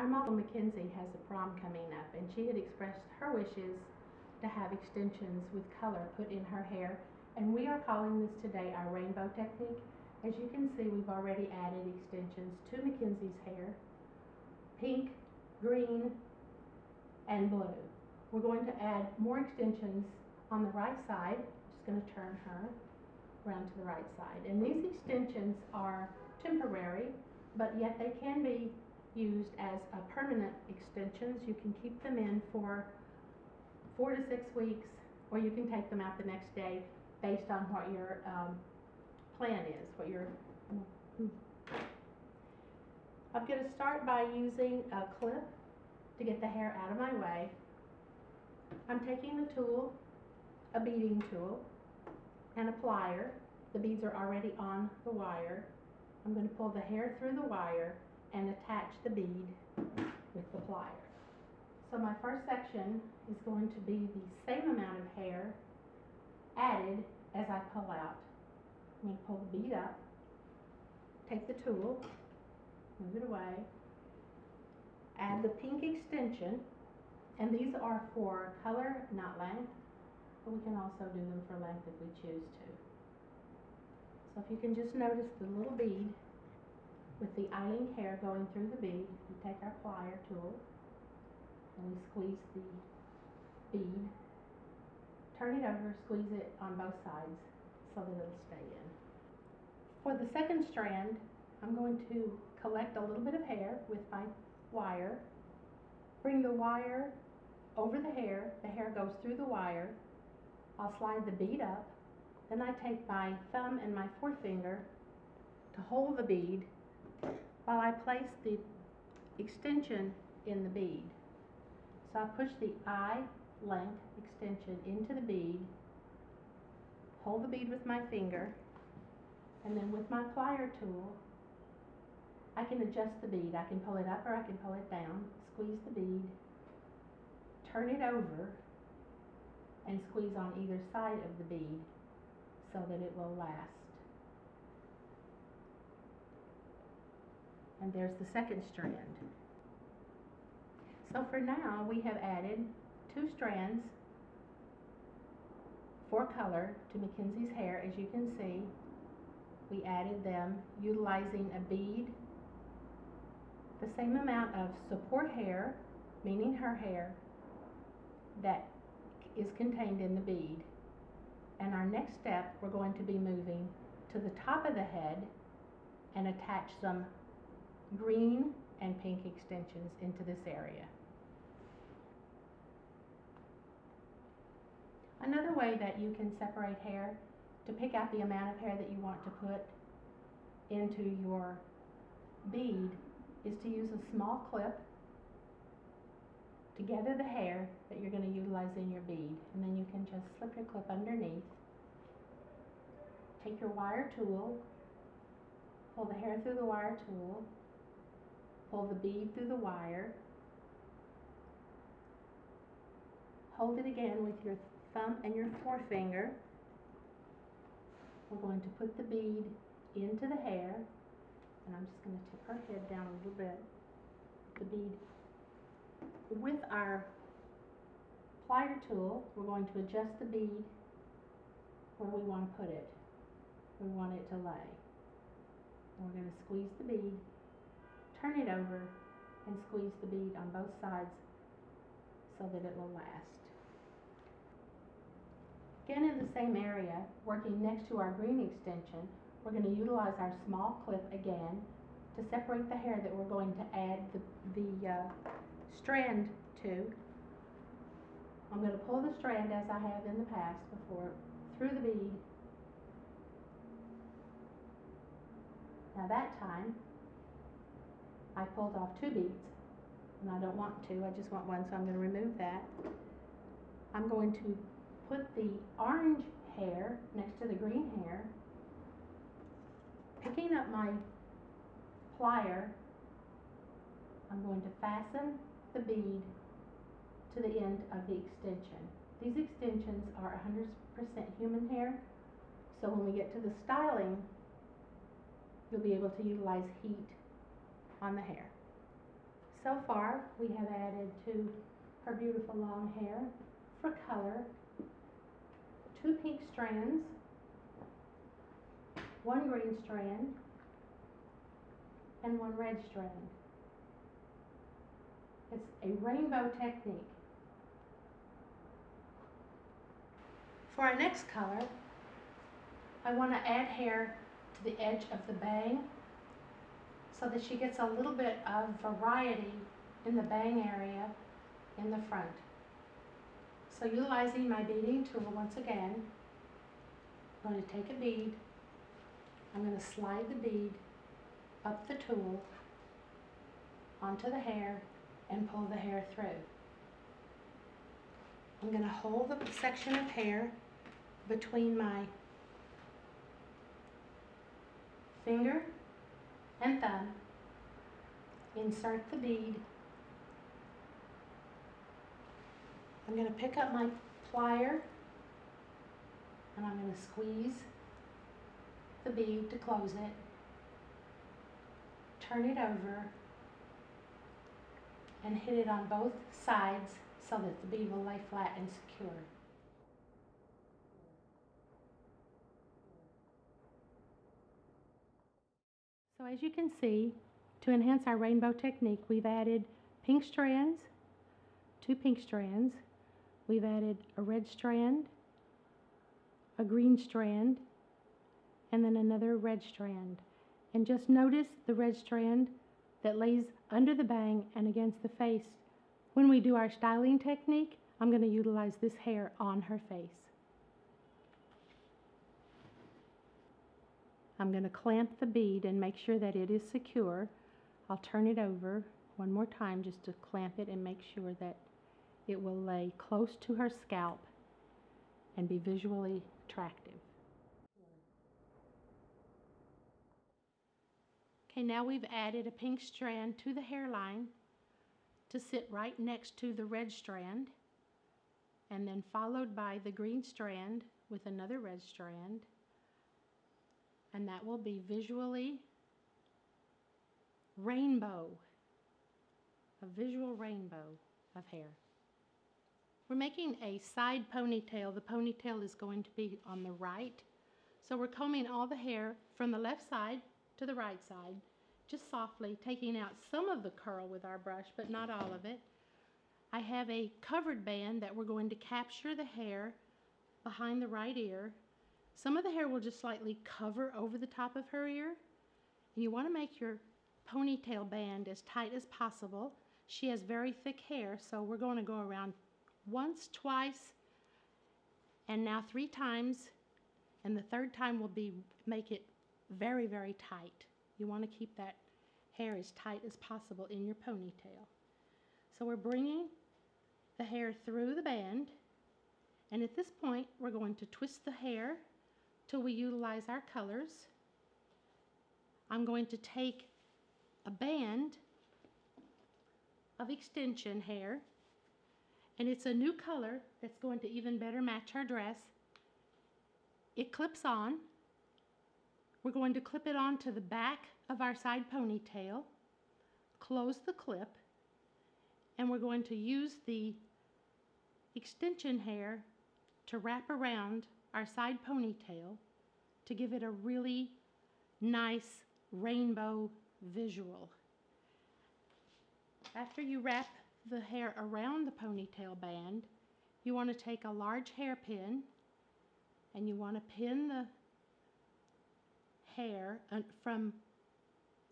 Our model Mackenzie has a prom coming up, and she had expressed her wishes to have extensions with color put in her hair, and we are calling this today our rainbow technique. As you can see, we've already added extensions to Mackenzie's hair: pink, green, and blue. We're going to add more extensions on the right side. Just going to turn her around to the right side, and these extensions are temporary, but yet they can be used as permanent extensions. You can keep them in for 4 to 6 weeks, or you can take them out the next day based on what your plan is, I'm going to start by using a clip to get the hair out of my way. I'm taking a tool, a beading tool, and a plier. The beads are already on the wire. I'm going to pull the hair through the wire and attach the bead with the plier. So my first section is going to be the same amount of hair added as I pull out. I'm going to pull the bead up, take the tool, move it away, add the pink extension, and these are for color, not length, but we can also do them for length if we choose to. So if you can just notice the little bead with the eyeling hair going through the bead, we take our plier tool and we squeeze the bead, turn it over, squeeze it on both sides so that it'll stay in. For the second strand, I'm going to collect a little bit of hair with my wire, bring the wire over the hair goes through the wire, I'll slide the bead up, then I take my thumb and my forefinger to hold the bead while I place the extension in the bead. So I push the eye length extension into the bead, hold the bead with my finger, and then with my plier tool, I can adjust the bead. I can pull it up or I can pull it down, squeeze the bead, turn it over, and squeeze on either side of the bead so that it will last. And there's the second strand. So for now, we have added 2 strands for color to Mackenzie's hair. As you can see, we added them utilizing a bead, the same amount of support hair, meaning her hair, that is contained in the bead. And our next step, we're going to be moving to the top of the head and attach some green and pink extensions into this area. Another way that you can separate hair to pick out the amount of hair that you want to put into your bead is to use a small clip to gather the hair that you're going to utilize in your bead, and then you can just slip your clip underneath, take your wire tool, pull the hair through the wire tool, pull the bead through the wire, hold it again with your thumb and your forefinger. We're going to put the bead into the hair, and I'm just going to tip her head down a little bit. The bead with our plier tool, we're going to adjust the bead where we want to put it. We want it to lay. And we're going to squeeze the bead, turn it over, and squeeze the bead on both sides so that it will last. Again, in the same area, working next to our green extension, we're going to utilize our small clip again to separate the hair that we're going to add the strand to. I'm going to pull the strand as I have in the past before through the bead. Now that time, I pulled off 2 beads, and I don't want to, I just want one, so I'm going to remove that. I'm going to put the orange hair next to the green hair, picking up my plier, I'm going to fasten the bead to the end of the extension. These extensions are 100% human hair, so when we get to the styling, you'll be able to utilize heat on the hair. So far, we have added to her beautiful long hair, for color, 2 pink strands, 1 green strand, and 1 red strand. It's a rainbow technique. For our next color, I want to add hair to the edge of the bang so that she gets a little bit of variety in the bang area in the front. So utilizing my beading tool once again, I'm going to take a bead, I'm going to slide the bead up the tool onto the hair and pull the hair through. I'm going to hold the section of hair between my finger and thumb, insert the bead. I'm going to pick up my plier and I'm going to squeeze the bead to close it, turn it over, and hit it on both sides so that the bead will lay flat and secure. So as you can see, to enhance our rainbow technique, we've added pink strands, 2 pink strands, we've added a red strand, a green strand, and then another red strand. And just notice the red strand that lays under the bang and against the face. When we do our styling technique, I'm going to utilize this hair on her face. I'm going to clamp the bead and make sure that it is secure. I'll turn it over one more time just to clamp it and make sure that it will lay close to her scalp and be visually attractive. Okay, now we've added a pink strand to the hairline to sit right next to the red strand, and then followed by the green strand with another red strand, and that will be visually rainbow, a visual rainbow of hair. We're making a side ponytail. The ponytail is going to be on the right, so we're combing all the hair from the left side to the right side, just softly taking out some of the curl with our brush, but not all of it. I have a covered band that we're going to capture the hair behind the right ear. Some of the hair will just slightly cover over the top of her ear. And you want to make your ponytail band as tight as possible. She has very thick hair, so we're going to go around once, twice, and now 3 times, and the 3rd time will be make it very, very tight. You want to keep that hair as tight as possible in your ponytail. So we're bringing the hair through the band, and at this point we're going to twist the hair till we utilize our colors. I'm going to take a band of extension hair, and it's a new color that's going to even better match our dress. It clips on. We're going to clip it onto the back of our side ponytail, close the clip, and we're going to use the extension hair to wrap around our side ponytail to give it a really nice rainbow visual. After you wrap the hair around the ponytail band, you want to take a large hairpin and you want to pin the hair from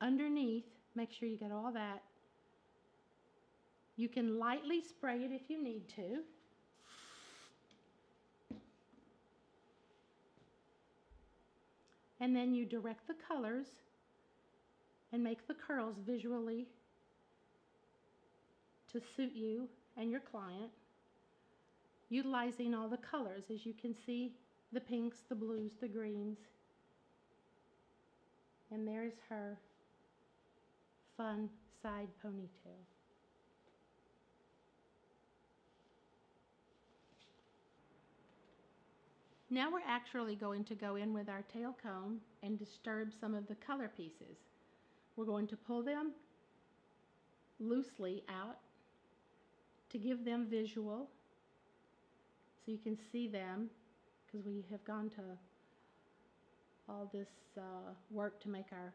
underneath. Make sure you get all that. You can lightly spray it if you need to. And then you direct the colors and make the curls visually to suit you and your client, utilizing all the colors. As you can see, the pinks, the blues, the greens. And there's her fun side ponytail. Now we're actually going to go in with our tail comb and disturb some of the color pieces. We're going to pull them loosely out to give them visual so you can see them, because we have gone to all this work to make our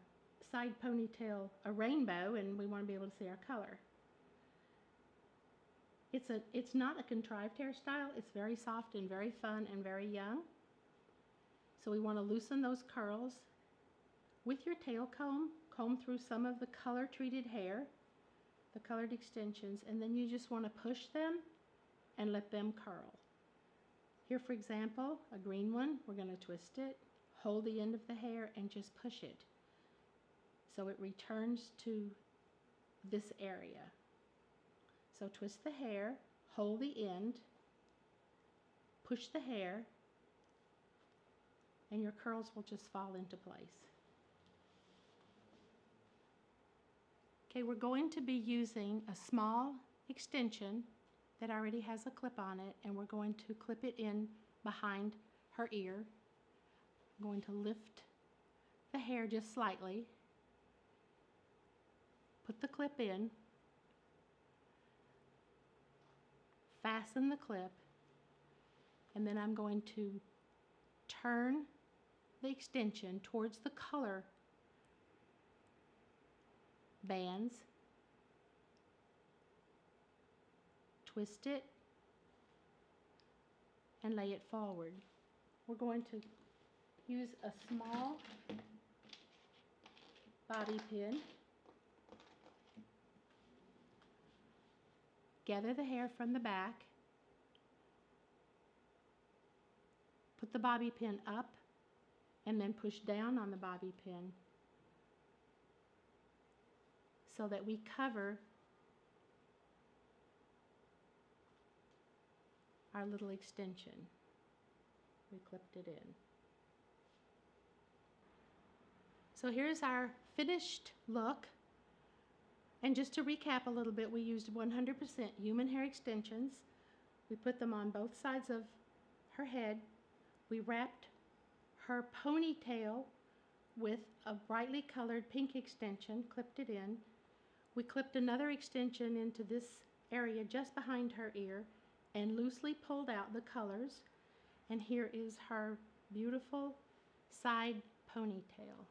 side ponytail a rainbow, and we want to be able to see our color. It's not a contrived hairstyle. It's very soft and very fun and very young. So we want to loosen those curls. With your tail comb, comb through some of the color treated hair, the colored extensions, and then you just want to push them and let them curl. Here, for example, a green one, we're going to twist it, hold the end of the hair, and just push it so it returns to this area. So twist the hair, hold the end, push the hair, and your curls will just fall into place. Okay, we're going to be using a small extension that already has a clip on it, and we're going to clip it in behind her ear. I'm going to lift the hair just slightly, put the clip in, fasten the clip, and then I'm going to turn the extension towards the color bands, twist it, and lay it forward. We're going to use a small bobby pin, gather the hair from the back, put the bobby pin up, and then push down on the bobby pin so that we cover our little extension. We clipped it in. So here's our finished look. And just to recap a little bit, we used 100% human hair extensions. We put them on both sides of her head. We wrapped her ponytail with a brightly colored pink extension, clipped it in. We clipped another extension into this area just behind her ear and loosely pulled out the colors. And here is her beautiful side ponytail.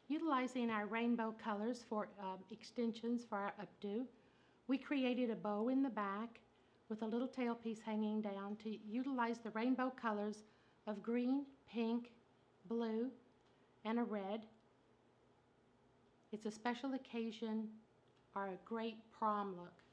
Utilizing our rainbow colors for extensions for our updo, we created a bow in the back with a little tail piece hanging down to utilize the rainbow colors of green, pink, blue, and a red. It's a special occasion or a great prom look.